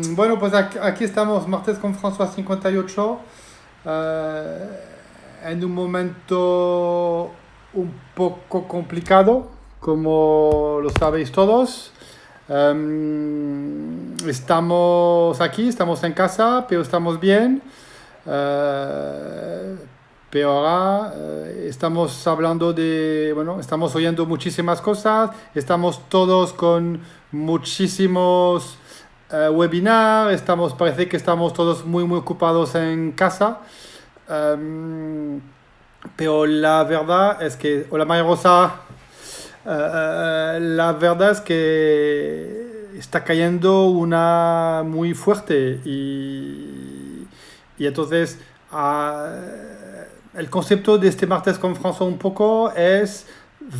Bueno, pues aquí estamos, martes con François 58, en un momento un poco complicado, como lo sabéis todos. Estamos aquí, estamos en casa, pero estamos bien. Eh, pero ahora estamos hablando bueno, estamos oyendo muchísimas cosas, estamos todos con muchísimos webinar, parece que estamos todos muy ocupados en casa. Um, pero la verdad es que, hola María Rosa, la verdad es que está cayendo una muy fuerte y entonces el concepto de este martes con François un poco es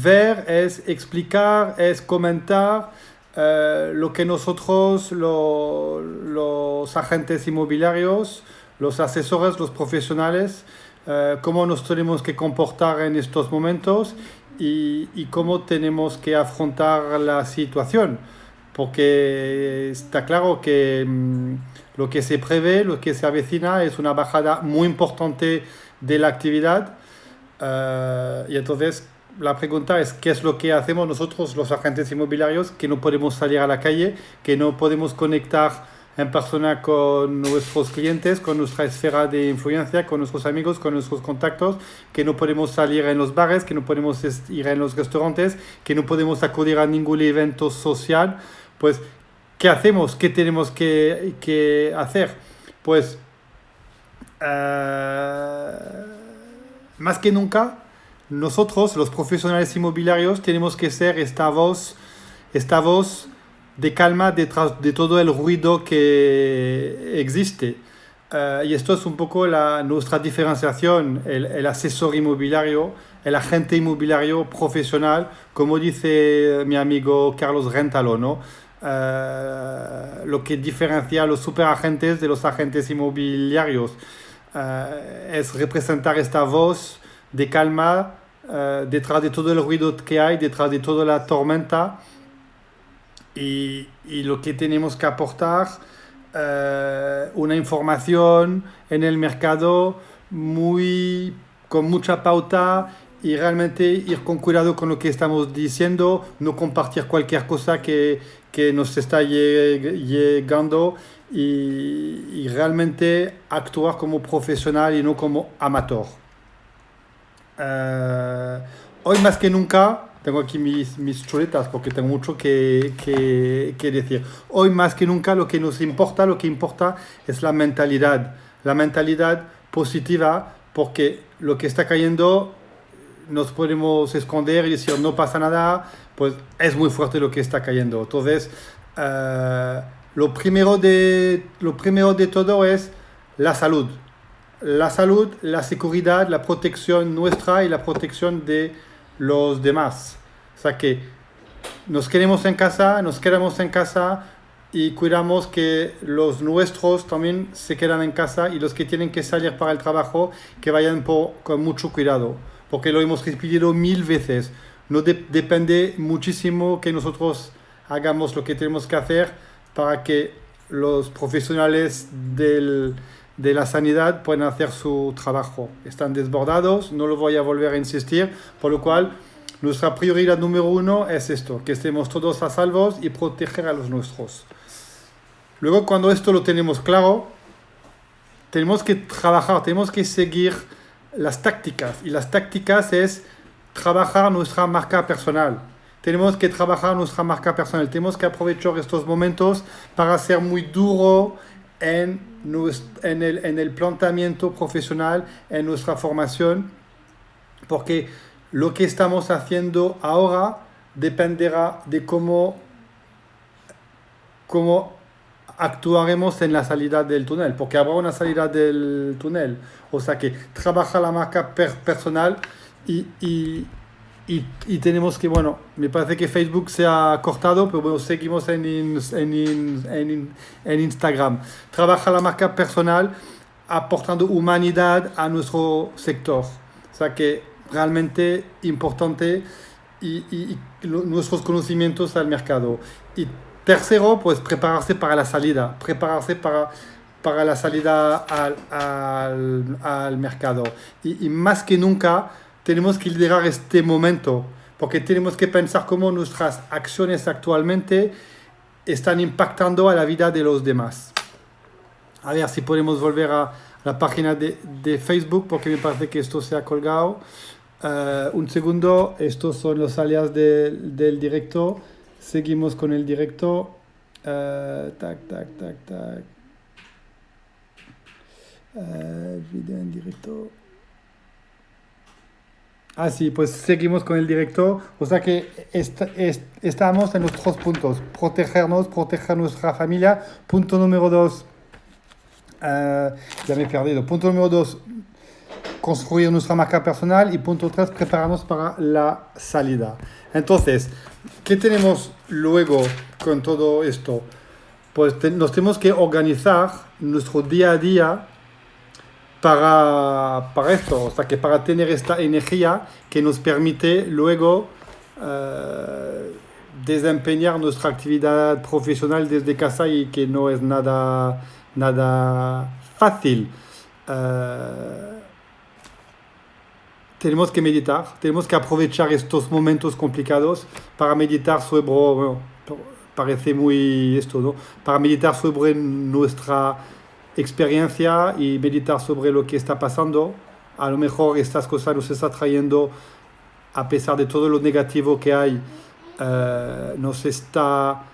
ver, es explicar, es comentar lo que nosotros, los agentes inmobiliarios, los asesores, los profesionales, cómo nos tenemos que comportar en estos momentos y cómo tenemos que afrontar la situación. Porque está claro que lo que se prevé, lo que se avecina es una bajada muy importante de la actividad. Y entonces la pregunta es qué es lo que hacemos nosotros los agentes inmobiliarios, que no podemos salir a la calle, que no podemos conectar en persona con nuestros clientes, con nuestra esfera de influencia, con nuestros amigos, con nuestros contactos, que no podemos salir en los bares, que no podemos ir en los restaurantes, que no podemos acudir a ningún evento social. Pues, ¿qué hacemos? ¿Qué tenemos que hacer? Pues, más que nunca, nosotros, los profesionales inmobiliarios, tenemos que ser esta voz de calma detrás de todo el ruido que existe. Y esto es un poco nuestra diferenciación, el asesor inmobiliario, el agente inmobiliario profesional, como dice mi amigo Carlos Rentalo, ¿no? Lo que diferencia a los superagentes de los agentes inmobiliarios es representar esta voz de calma detrás de todo el ruido que hay, detrás de toda la tormenta y lo que tenemos que aportar una información en el mercado con mucha pauta y realmente ir con cuidado con lo que estamos diciendo, no compartir cualquier cosa que nos está llegando y realmente actuar como profesional y no como amateur. Uh, Hoy más que nunca, tengo aquí mis chuletas porque tengo mucho que decir. Hoy más que nunca lo que nos importa, lo que importa es la mentalidad positiva, porque lo que está cayendo nos podemos esconder y decir no pasa nada, pues es muy fuerte lo que está cayendo. Entonces, lo primero de todo es la salud. La salud, la seguridad, la protección nuestra y la protección de los demás. O sea que nos quedamos en casa y cuidamos que los nuestros también se quedan en casa y los que tienen que salir para el trabajo, que vayan con mucho cuidado. Porque lo hemos repetido 1000 veces. No depende muchísimo que nosotros hagamos lo que tenemos que hacer para que los profesionales de la sanidad pueden hacer su trabajo. Están desbordados, no lo voy a volver a insistir, por lo cual nuestra prioridad número uno es esto, que estemos todos a salvos y proteger a los nuestros. Luego, cuando esto lo tenemos claro, tenemos que trabajar, tenemos que seguir las tácticas, y las tácticas es trabajar nuestra marca personal. Tenemos que trabajar nuestra marca personal, tenemos que aprovechar estos momentos para ser muy duro en el planteamiento profesional, en nuestra formación, porque lo que estamos haciendo ahora dependerá de cómo actuaremos en la salida del túnel, porque habrá una salida del túnel. O sea que trabaja la marca personal y tenemos que, bueno, me parece que Facebook se ha cortado, pero bueno, seguimos en Instagram. Trabaja la marca personal aportando humanidad a nuestro sector. O sea que realmente importante y nuestros conocimientos al mercado. Y Tercero, pues prepararse para la salida, para la salida al mercado. Y más que nunca tenemos que liderar este momento, porque tenemos que pensar cómo nuestras acciones actualmente están impactando a la vida de los demás. A ver si podemos volver a la página de Facebook, porque me parece que esto se ha colgado. Un segundo, estos son los alias del directo. Seguimos con el directo. Tac. Video en directo. Sí, pues seguimos con el directo. O sea que estamos en los 2 puntos. Protegernos, proteger nuestra familia. Punto número 2. Ya me he perdido. Punto número 2. Construir nuestra marca personal. Y punto 3. Prepararnos para la salida. Entonces, ¿qué tenemos luego con todo esto? Pues nos tenemos que organizar nuestro día a día para esto, o sea que para tener esta energía que nos permite luego desempeñar nuestra actividad profesional desde casa y que no es nada fácil. Tenemos que meditar, tenemos que aprovechar estos momentos complicados para meditar sobre, bueno, parece muy esto, ¿no? Para meditar sobre nuestra experiencia y meditar sobre lo que está pasando. A lo mejor estas cosas nos están trayendo, a pesar de todo lo negativo que hay, nos está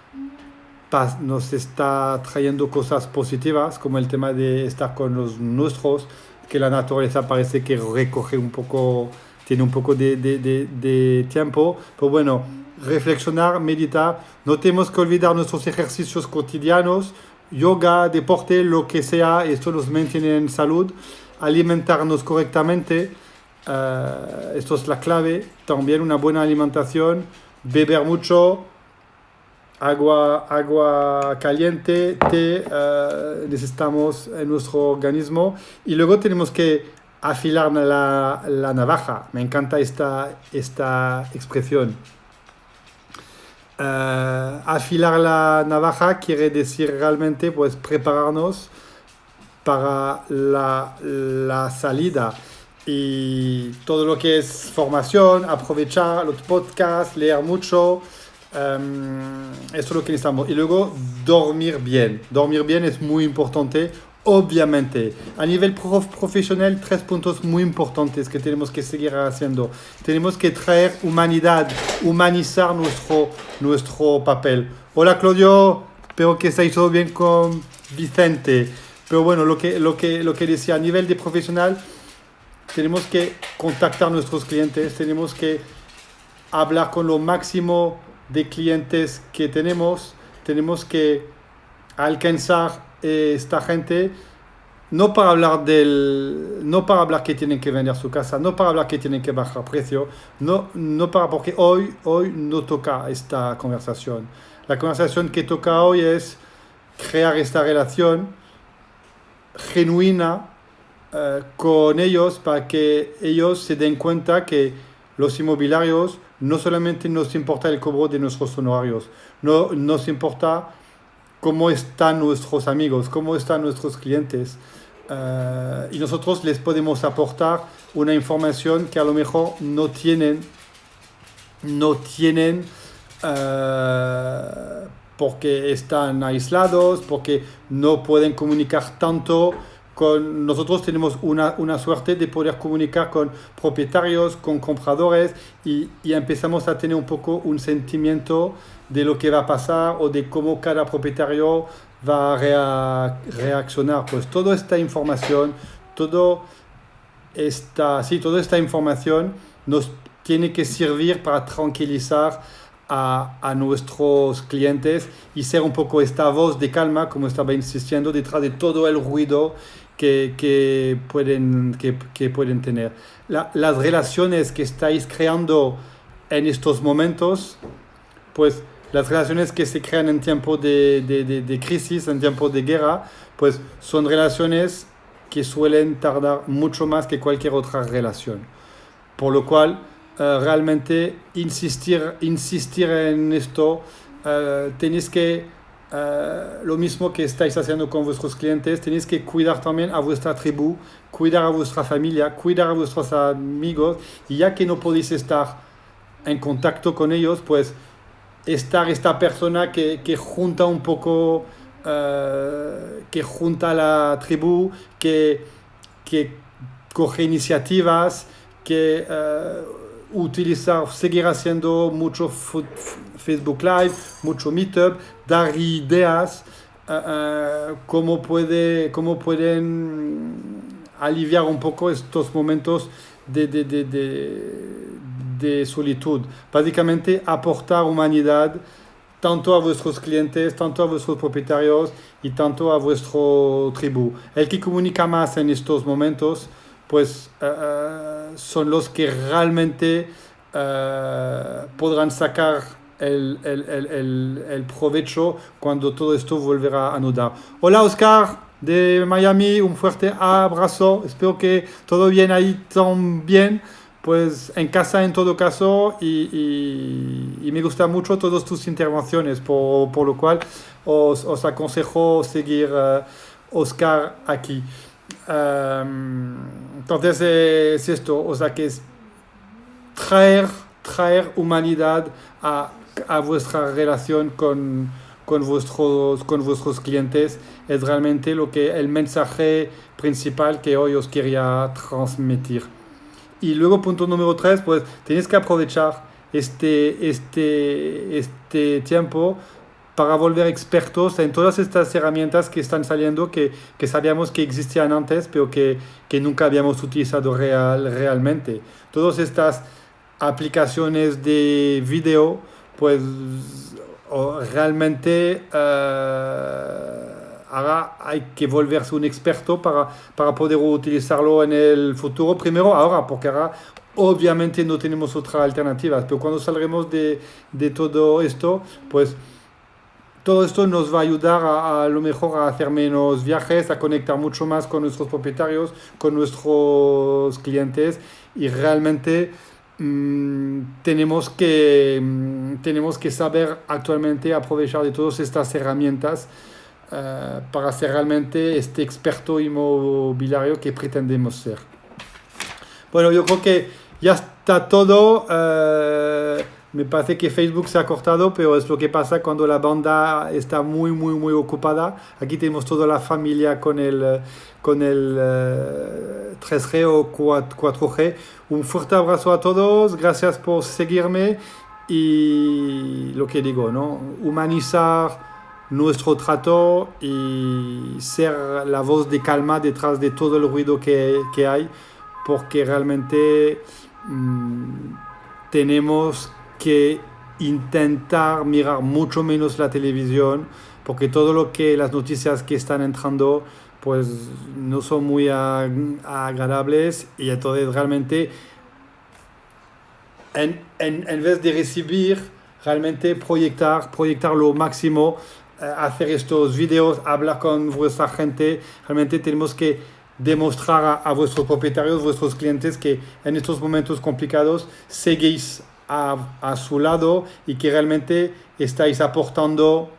trayendo cosas positivas, como el tema de estar con los nuestros, que la naturaleza parece que recoge un poco, tiene un poco de tiempo. Pero bueno, reflexionar, meditar, no tenemos que olvidar nuestros ejercicios cotidianos, yoga, deporte, lo que sea, esto nos mantiene en salud, alimentarnos correctamente, esto es la clave, también una buena alimentación, beber mucho, agua caliente, té, necesitamos en nuestro organismo. Y luego tenemos que afilar la navaja. Me encanta esta expresión. Afilar la navaja quiere decir realmente pues prepararnos para la salida. Y todo lo que es formación, aprovechar los podcasts, leer mucho. Esto es lo que necesitamos. Y luego dormir bien. Dormir bien es muy importante, obviamente. A nivel profesional, 3 puntos muy importantes que tenemos que seguir haciendo. Tenemos que traer humanidad, humanizar nuestro papel. Hola Claudio, espero que estáis todo bien con Vicente. Pero bueno, lo que decía, a nivel de profesional, tenemos que contactar a nuestros clientes, tenemos que hablar con lo máximo de clientes que tenemos que alcanzar esta gente, no para hablar que tienen que vender su casa, no para hablar que tienen que bajar precio, porque hoy no toca esta conversación. La conversación que toca hoy es crear esta relación genuina con ellos, para que ellos se den cuenta que los inmobiliarios no solamente nos importa el cobro de nuestros honorarios, no nos importa cómo están nuestros amigos, cómo están nuestros clientes. Y nosotros les podemos aportar una información que a lo mejor no tienen porque están aislados, porque no pueden comunicar tanto. Nosotros tenemos una suerte de poder comunicar con propietarios, con compradores y empezamos a tener un poco un sentimiento de lo que va a pasar o de cómo cada propietario va a reaccionar. Pues toda esta información, toda esta información nos tiene que servir para tranquilizar a nuestros clientes y ser un poco esta voz de calma, como estaba insistiendo, detrás de todo el ruido que pueden tener. Las relaciones que estáis creando en estos momentos, pues las relaciones que se crean en tiempo de crisis, en tiempo de guerra, pues son relaciones que suelen tardar mucho más que cualquier otra relación. Por lo cual, realmente insistir en esto tenéis que, lo mismo que estáis haciendo con vuestros clientes, tenéis que cuidar también a vuestra tribu, cuidar a vuestra familia, cuidar a vuestros amigos, y ya que no podéis estar en contacto con ellos, pues estar esta persona que junta un poco, que junta la tribu, que coge iniciativas, que utilizar, seguir haciendo mucho Facebook Live, mucho Meetup, dar ideas, cómo pueden aliviar un poco estos momentos de solitud. Básicamente aportar humanidad tanto a vuestros clientes, tanto a vuestros propietarios y tanto a vuestro tribu. El que comunica más en estos momentos, pues son los que realmente podrán sacar el provecho cuando todo esto volverá a anudar. Hola Oscar de Miami, un fuerte abrazo, espero que todo bien ahí también, pues en casa en todo caso, y me gustan mucho todas tus intervenciones, por lo cual os aconsejo seguir Oscar aquí. Entonces es esto, o sea que es traer humanidad a vuestra relación con vuestros clientes es realmente el mensaje principal que hoy os quería transmitir. Y luego, punto número 3, pues tenéis que aprovechar este tiempo para volver expertos en todas estas herramientas que están saliendo, que sabíamos que existían antes, pero que nunca habíamos utilizado realmente. Todas estas aplicaciones de video, pues realmente ahora hay que volverse un experto para poder utilizarlo en el futuro. Primero ahora, porque ahora obviamente no tenemos otras alternativas, pero cuando salgamos de todo esto, pues todo esto nos va a ayudar a lo mejor a hacer menos viajes, a conectar mucho más con nuestros propietarios, con nuestros clientes, y realmente tenemos que saber actualmente aprovechar de todas estas herramientas para ser realmente este experto inmobiliario que pretendemos ser. Bueno, yo creo que ya está todo. Me parece que Facebook se ha cortado, pero es lo que pasa cuando la banda está muy ocupada. Aquí tenemos toda la familia con el 3G o 4G. Un fuerte abrazo a todos, gracias por seguirme, y lo que digo, ¿no? Humanizar nuestro trato y ser la voz de calma detrás de todo el ruido que hay, porque realmente tenemos que intentar mirar mucho menos la televisión, porque todo lo que las noticias que están entrando pues no son muy agradables, y entonces realmente en vez de recibir, realmente proyectar lo máximo, hacer estos videos, hablar con vuestra gente. Realmente tenemos que demostrar a vuestros propietarios, vuestros clientes, que en estos momentos complicados seguís a su lado y que realmente estáis aportando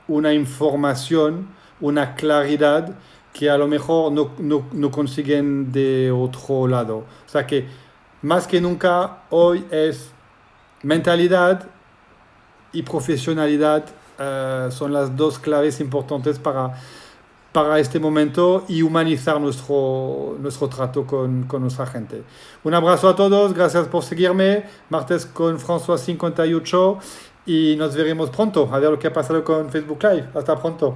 una información, una claridad que a lo mejor no consiguen de otro lado. O sea que más que nunca hoy es mentalidad y profesionalidad, son las dos claves importantes para este momento, y humanizar nuestro trato con nuestra gente. Un abrazo a todos, gracias por seguirme. Martes con François 58, y nos veremos pronto a ver lo que ha pasado con Facebook Live. Hasta pronto.